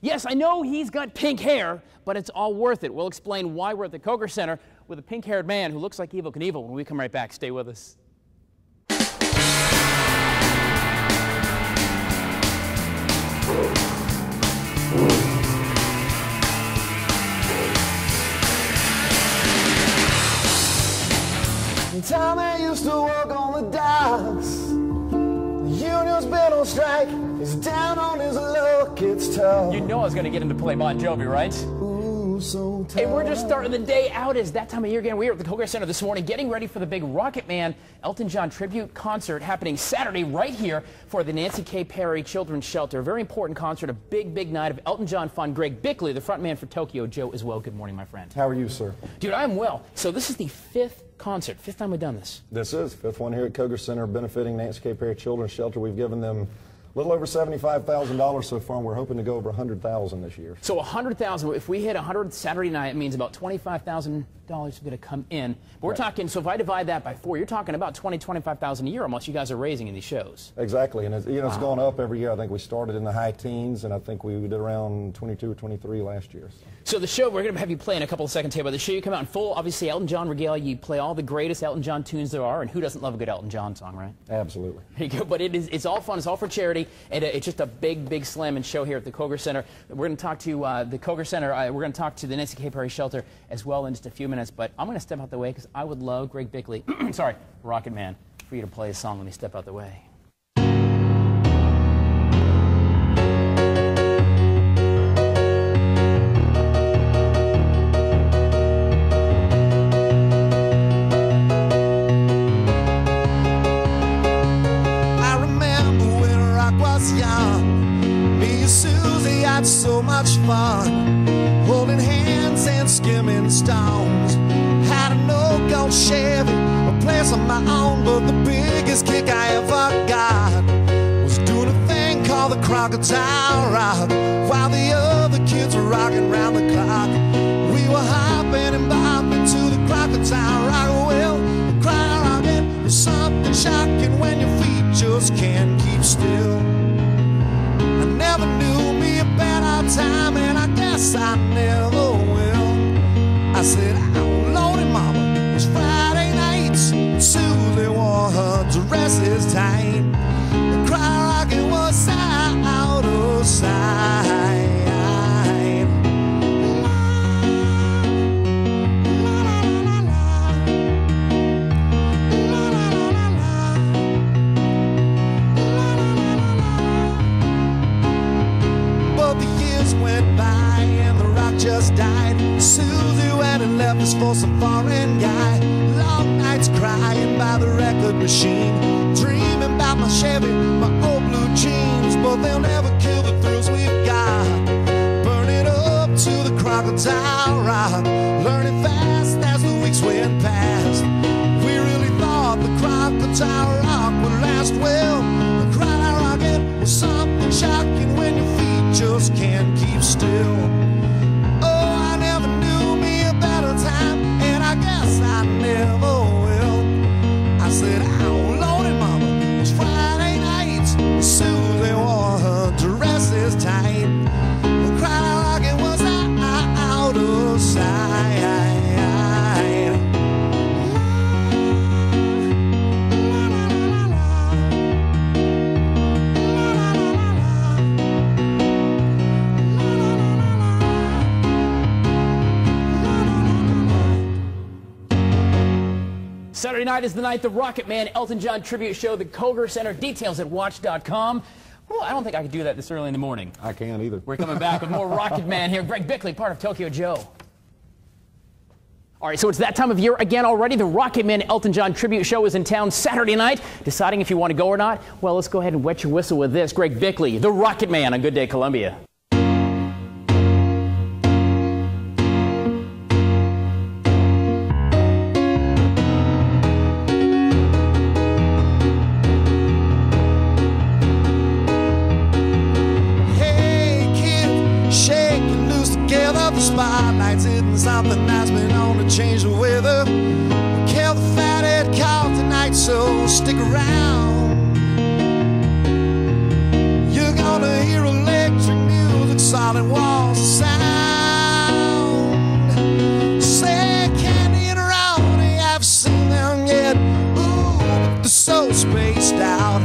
Yes, I know he's got pink hair, but it's all worth it. We'll explain why we're at the Koger Center with a pink-haired man who looks like Evel Knievel when we come right back. Stay with us. Tommy used to work on the docks. The union's been on strike. He's down on his luck. It's tough. You know I was going to get him to play Bon Jovi, right? Ooh, so tough. Hey, we're just starting the day out. It's that time of year again. We're at the Koger Center this morning getting ready for the big Rocketman Elton John tribute concert happening Saturday right here for the Nancy K. Perry Children's Shelter. A very important concert, a big, big night of Elton John fun. Greg Bickley, the frontman for Tokyo Joe as well. Good morning, my friend. How are you, sir? Dude, I'm well. So this is the fifth concert, fifth time we've done this. This is fifth one here at Koger Center, benefiting Nancy K. Perry Children's Shelter. We've given them a little over $75,000 so far, and we're hoping to go over $100,000 this year. So $100,000. If we hit 100 Saturday night, it means about $25,000 is going to come in. But we're talking. So if I divide that by 4, you're talking about $25,000 a year almost. You guys are raising in these shows. Exactly, and it's, it's gone up every year. I think we started in the high teens, and I think we did around 22 or 23 last year. So the show, we're going to have you play in a couple of seconds here, but the show you come out in full, obviously Elton John regalia. You play all the greatest Elton John tunes there are, and who doesn't love a good Elton John song, right? Absolutely. There you go. But it's all fun. It's all for charity, and it's just a big, big slamming show here at the Koger Center. We're going to talk to the Koger Center. We're going to talk to the Nancy K. Perry Shelter as well in just a few minutes, but I'm going to step out the way because I would love Greg Bickley, sorry, Rocketman, for you to play a song when you step out the way. So much fun, holding hands and skimming stones. Had a no-go Chevy, a place on my own, but the biggest kick I ever got was doing a thing called the Crocodile Rock, while the other kids were rocking round the clock. We were hopping and bopping to the Crocodile Rock. Well, the crowd rocking is something shocking when your feet just can't keep still. I never knew me a better time, and I guess I never will. I said, oh, Lordy mama, it was Friday nights, and Susie wore her dresses tight. The crowd rocking was out of sight. Just died. Susie went and left us for some foreign guy. Long nights crying by the record machine, dreaming about my Chevy, my old blue jeans. But they'll never kill the thrills we've got. Burning up to the Crocodile Rock, learning fast as the weeks went past. We really thought the Crocodile Rock would last. Well, the crowd rocking was something shocking when your feet just can't keep still. I never will. I said, oh, Lordy mama, it was Friday nights, Susie wore her dresses tight. The crowd rocking was out of sight. Saturday night is the night the Rocketman Elton John tribute show, the Koger Center. Details at WACH.com. Well, I don't think I could do that this early in the morning. I can't either. We're coming back with more Rocketman here. Greg Bickley, part of Tokyo Joe. All right, so it's that time of year again already. The Rocketman Elton John tribute show is in town Saturday night. Deciding if you want to go or not? Well, let's go ahead and wet your whistle with this. Greg Bickley, the Rocketman on Good Day Columbia. Spotlights hitting something that's been known to change the weather. Kill the fathead cow tonight, so stick around. You're gonna hear electric music solid walls of sound. Say Candy and Ronnie, I've seen them yet. Ooh, they're so spaced out.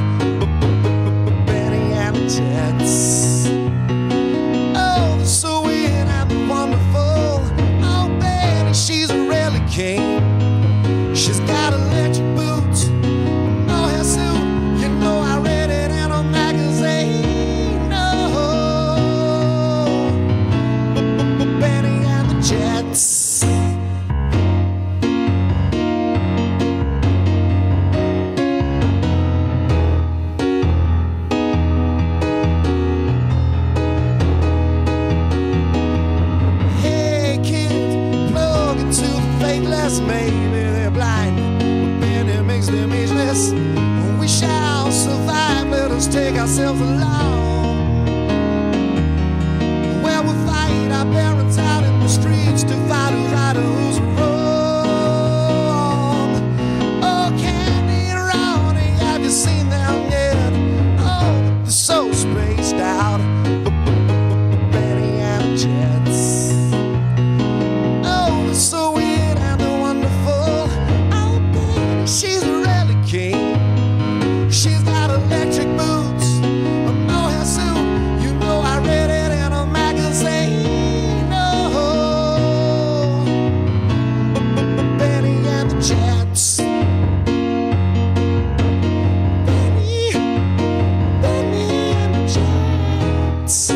Benny and the Jets. Oh, they're so weird and wonderful. Oh, Benny, she's a really king. She's got electric boots, no hair suit. You know I read it in a magazine. No, Benny and the Jets. Hey kids, plug into the faithless. Maybe they're blind, but Benny makes them ageless. We shall survive, let us take ourselves along. Where we fight our parents out in the streets to fight who's right and who's wrong. Oh, Candy and Ronnie, have you seen them yet? Oh, they're so spaced out. Benny and the Jets. Oh, they're so weird and they're wonderful. Oh, Benny, she's a really king. She's got electric boots, a no hair suit. You know I read it in a magazine. Oh, Benny and the Jets. Benny and the Jets.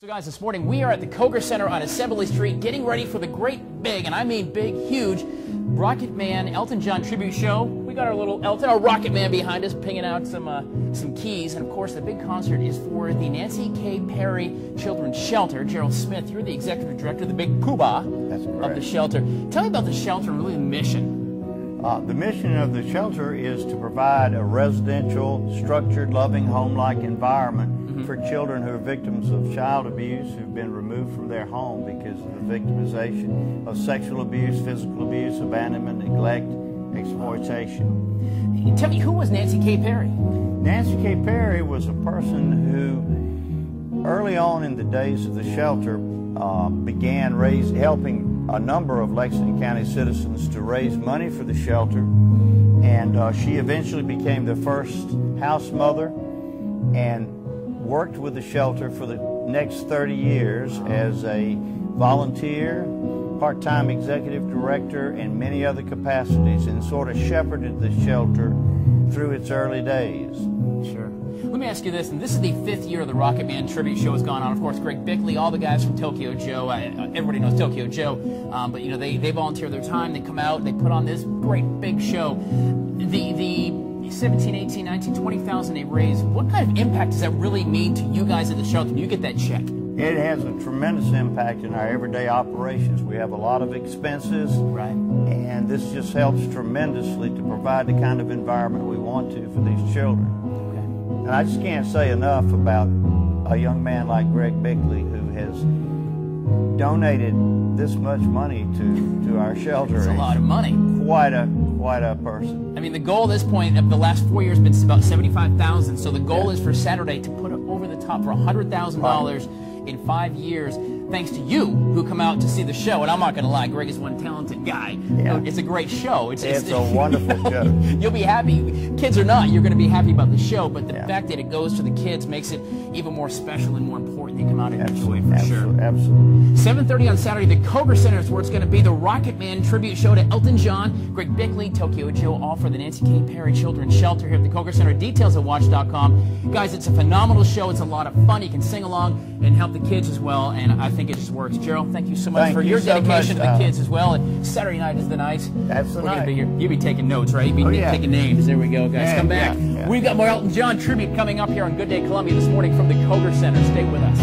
So guys, this morning we are at the Koger Center on Assembly Street getting ready for the great big, and I mean big, huge, Rocketman Elton John tribute show. We got our little Elton, our Rocketman behind us, pinging out some keys. And of course, the big concert is for the Nancy K. Perry Children's Shelter. Gerald Smith, you're the executive director, the big poobah of the shelter. Tell me about the shelter and really the mission. The mission of the shelter is to provide a residential, structured, loving, home-like environment for children who are victims of child abuse, who've been removed from their home because of the victimization of sexual abuse, physical abuse, abandonment, neglect, exploitation. Tell me, who was Nancy K. Perry? Nancy K. Perry was a person who, early on in the days of the shelter, began helping a number of Lexington County citizens to raise money for the shelter, and she eventually became the first house mother and worked with the shelter for the next 30 years as a volunteer, part-time executive director, and many other capacities, and sort of shepherded the shelter through its early days. Sure. Let me ask you this, and this is the 5th year the Rocketman tribute show has gone on. Of course, Greg Bickley, all the guys from Tokyo Joe, everybody knows Tokyo Joe, but you know, they volunteer their time, they come out, they put on this great big show. The 17, 18, 19, 20,000 they raise, what kind of impact does that really mean to you guys at the shelter when you get that check? It has a tremendous impact in our everyday operations. We have a lot of expenses, right, and this just helps tremendously to provide the kind of environment we want to for these children. Okay. And I just can't say enough about a young man like Greg Bickley, who has donated this much money to our shelter. It's a lot of money. Quite a person. I mean, the goal at this point of the last 4 years has been about $75,000. So the goal is for Saturday to put it over the top for $100,000 in 5 years. thanks to you who come out to see the show. And I'm not going to lie, Greg is one talented guy. Yeah. It's a great show. It's a wonderful show. You'll be happy. Kids or not, you're going to be happy about the show. But the fact that it goes to the kids makes it even more special and more important. You come out and enjoy it for sure. Absolutely. 7:30 on Saturday, the Koger Center is where it's going to be the Rocketman tribute show to Elton John, Greg Bickley, Tokyo Joe, all for the Nancy K. Perry Children's Shelter here at the Koger Center. Details at WACH.com. Guys, it's a phenomenal show. It's a lot of fun. You can sing along and help the kids as well, and I think it just works. Gerald, thank you so much for your dedication to the kids as well. And Saturday night is the night. That's the night. You'll be taking notes, right? You'll be taking names. There we go, guys. Yeah, Come back. yeah. We've got more Elton John tribute coming up here on Good Day Columbia this morning from the Koger Center. Stay with us.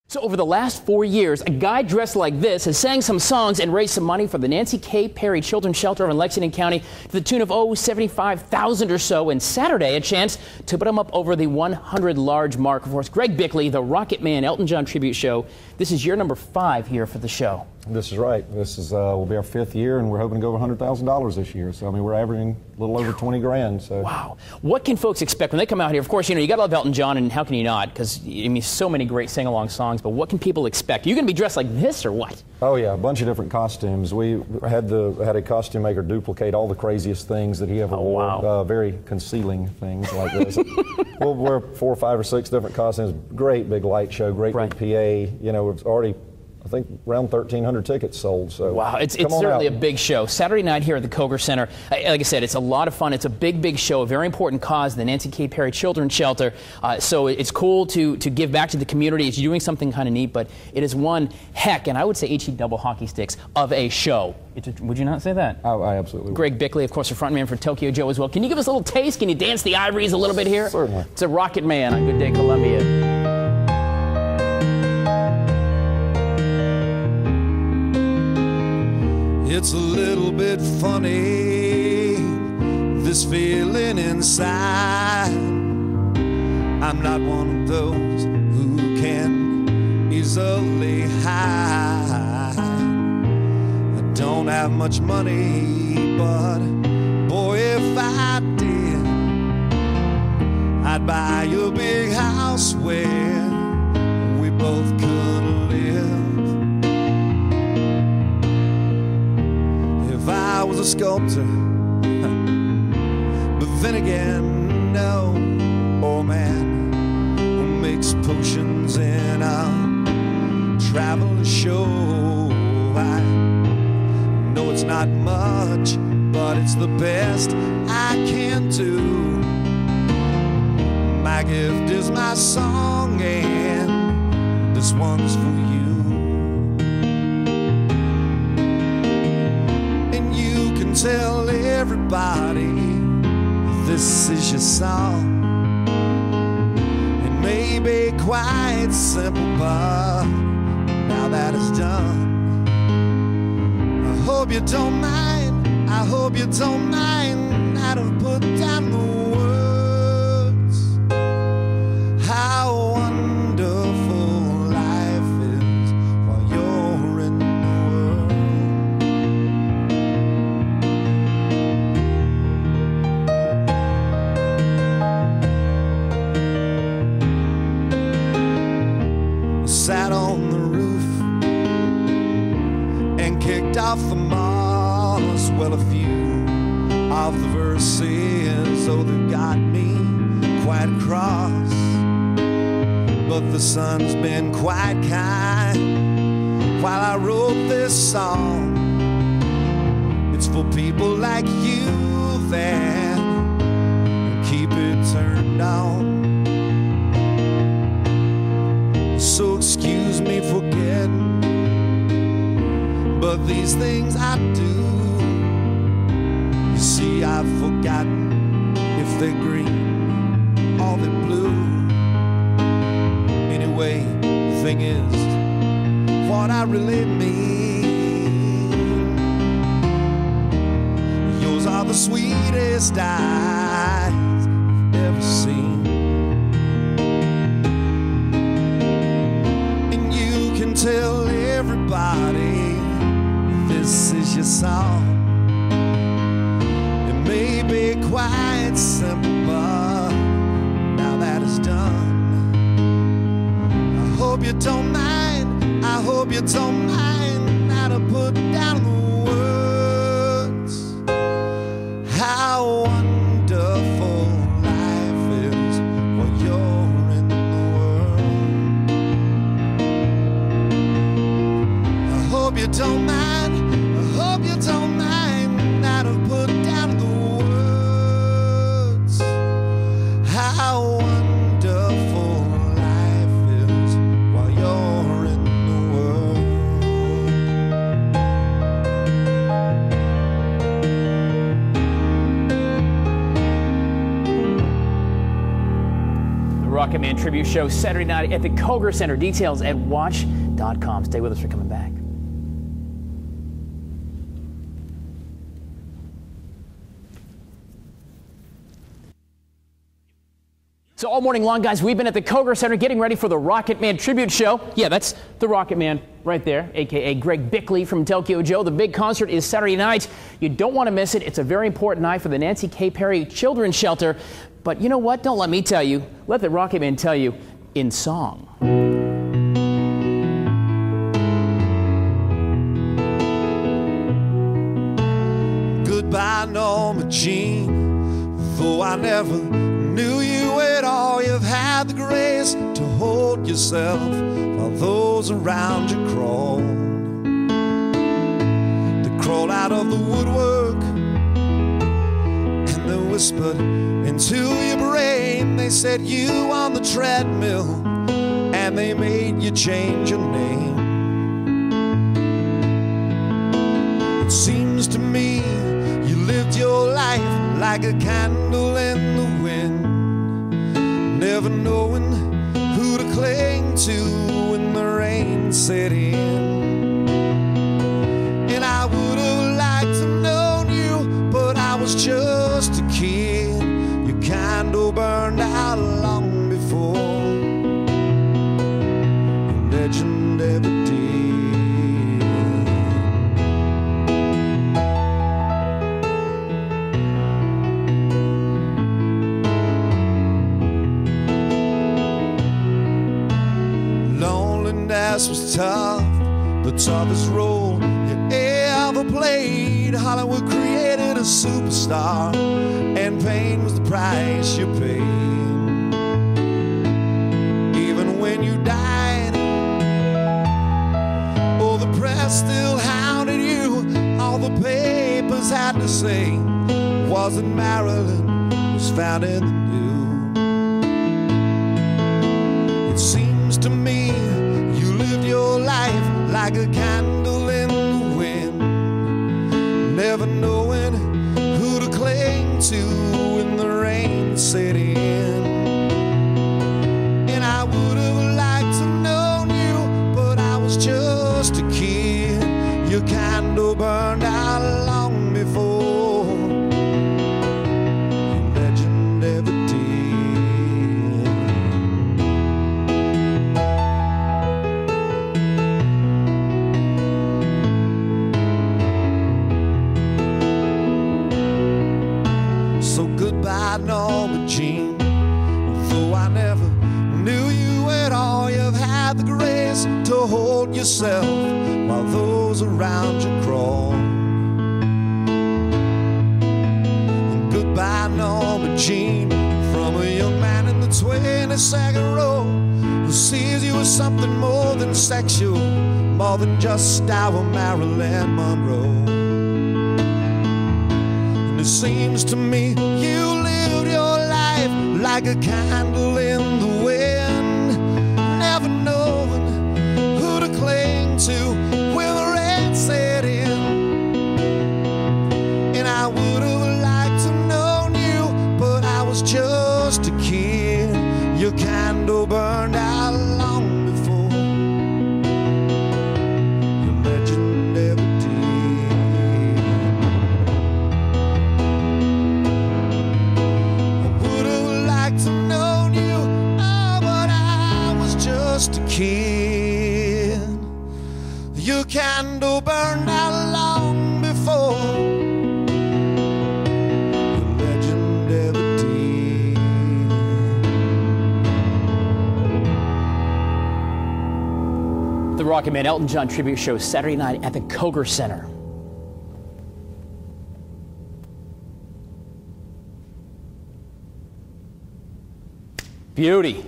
So over the last 4 years, a guy dressed like this has sang some songs and raised some money for the Nancy K. Perry Children's Shelter in Lexington County to the tune of, $75,000 or so. And Saturday, a chance to put him up over the 100 large mark. Of course, Greg Bickley, the Rocketman Elton John tribute show. This is year number 5 here for the show. This is right. This is will be our 5th year, and we're hoping to go over $100,000 this year. So I mean, we're averaging a little over 20 grand. So wow, what can folks expect when they come out here? Of course, you know you got to love Elton John, and how can you not? Because I mean, so many great sing-along songs. But what can people expect? Are you going to be dressed like this or what? Oh yeah, a bunch of different costumes. We had a costume maker duplicate all the craziest things that he ever wore. Wow. Very concealing things like this. We'll wear 4, 5, or 6 different costumes. Great big light show. Great big PA. You know, it's already, I think, around 1,300 tickets sold. So wow, it's certainly a big show. Saturday night here at the Koger Center. Like I said, it's a lot of fun. It's a big show, a very important cause, the Nancy K. Perry Children's Shelter. So it's cool to give back to the community. It's doing something kind of neat, but it is one heck, and I would say HE double hockey sticks, of a show. Would you not say that? I absolutely would. Greg Bickley, of course, a frontman for Tokyo Joe as well. Can you give us a little taste? Can you dance the ivories a little bit here? Certainly. It's a Rocketman on Good Day Columbia. It's a little bit funny, this feeling inside. I'm not one of those who can easily hide. I don't have much money, but boy, if I did, I'd buy you a big house where we both could live. If I was a sculptor, but then again, no. Oh man, who makes potions in a traveling show? I know it's not much, but it's the best I can do. My gift is my song, and this one's for you. Tell everybody this is your song. It may be quite simple, but now that it's done, I hope you don't mind. I hope you don't mind that I've put down the words. How wonderful life is while you're in the world. Sat on the roof and kicked off the moss. Well, a few of the verses, oh, they got me quite cross. But the sun's been quite kind while I wrote this song. It's for people like you that keep it turned on. So excuse me for getting, but these things I do, you see, I've forgotten if they're green or they're blue. Anyway, the thing is, what I really mean, yours are the sweetest eyes I've ever seen. Tell everybody, this is your song. It may be quite simple, but now that it's done, I hope you don't mind, I hope you don't mind how to put down the words. How wonderful life is while you're in the world. I hope you don't mind, I hope you don't mind how to put down the words. How wonderful life is while you're in the The Rocketman Tribute Show Saturday night at the Koger Center. Details at WACH.com. Stay with us, we're coming back. So all morning long, guys, we've been at the Koger Center getting ready for the Rocketman Tribute Show. Yeah, that's the Rocketman right there, a.k.a. Greg Bickley from Tokyo Joe. The big concert is Saturday night. You don't want to miss it. It's a very important night for the Nancy K. Perry Children's Shelter. But you know what? Don't let me tell you. Let the Rocketman tell you in song. Goodbye, Norma Jean. Though I never knew you at all, you've had the grace to hold yourself while those around you crawl. They crawl out of the woodwork and they whispered into your brain. They said you on the treadmill and they made you change your name. It seems to me you lived your life like a candle in the wind, never knowing who to cling to when the rain set in. And I would have liked to know you, but I was just a kid. Your candle burned out long before your legend ever did. Loneliness was tough, the toughest role you ever played. Hollywood created a superstar, and pain was the price you paid. Even when you died, oh, the press still hounded you. All the papers had to say was that Marilyn was found in the nude. It seems to me you lived your life like a candle in the wind, never knowing who to cling to when the rain set in. And I would have liked to know you, but I was just a kid. Your candle burned out long before your legend ever did. So goodbye, Norma Jean. Though I never knew you at all, you've had the grace to hold yourself while those around you crawl. And goodbye, Norma Jean, from a young man in the 22nd row who sees you as something more than sexual, more than just our Marilyn Monroe. It seems to me you lived your life like a candle in the wind, never knowing who to cling to when the rain set in. And I would have liked to know you, but I was just a kid. Your candle burned out long before your legend ever did. I would have liked to know you, oh, but The Rocketman Elton John tribute show Saturday night at the Koger Center. Beauty.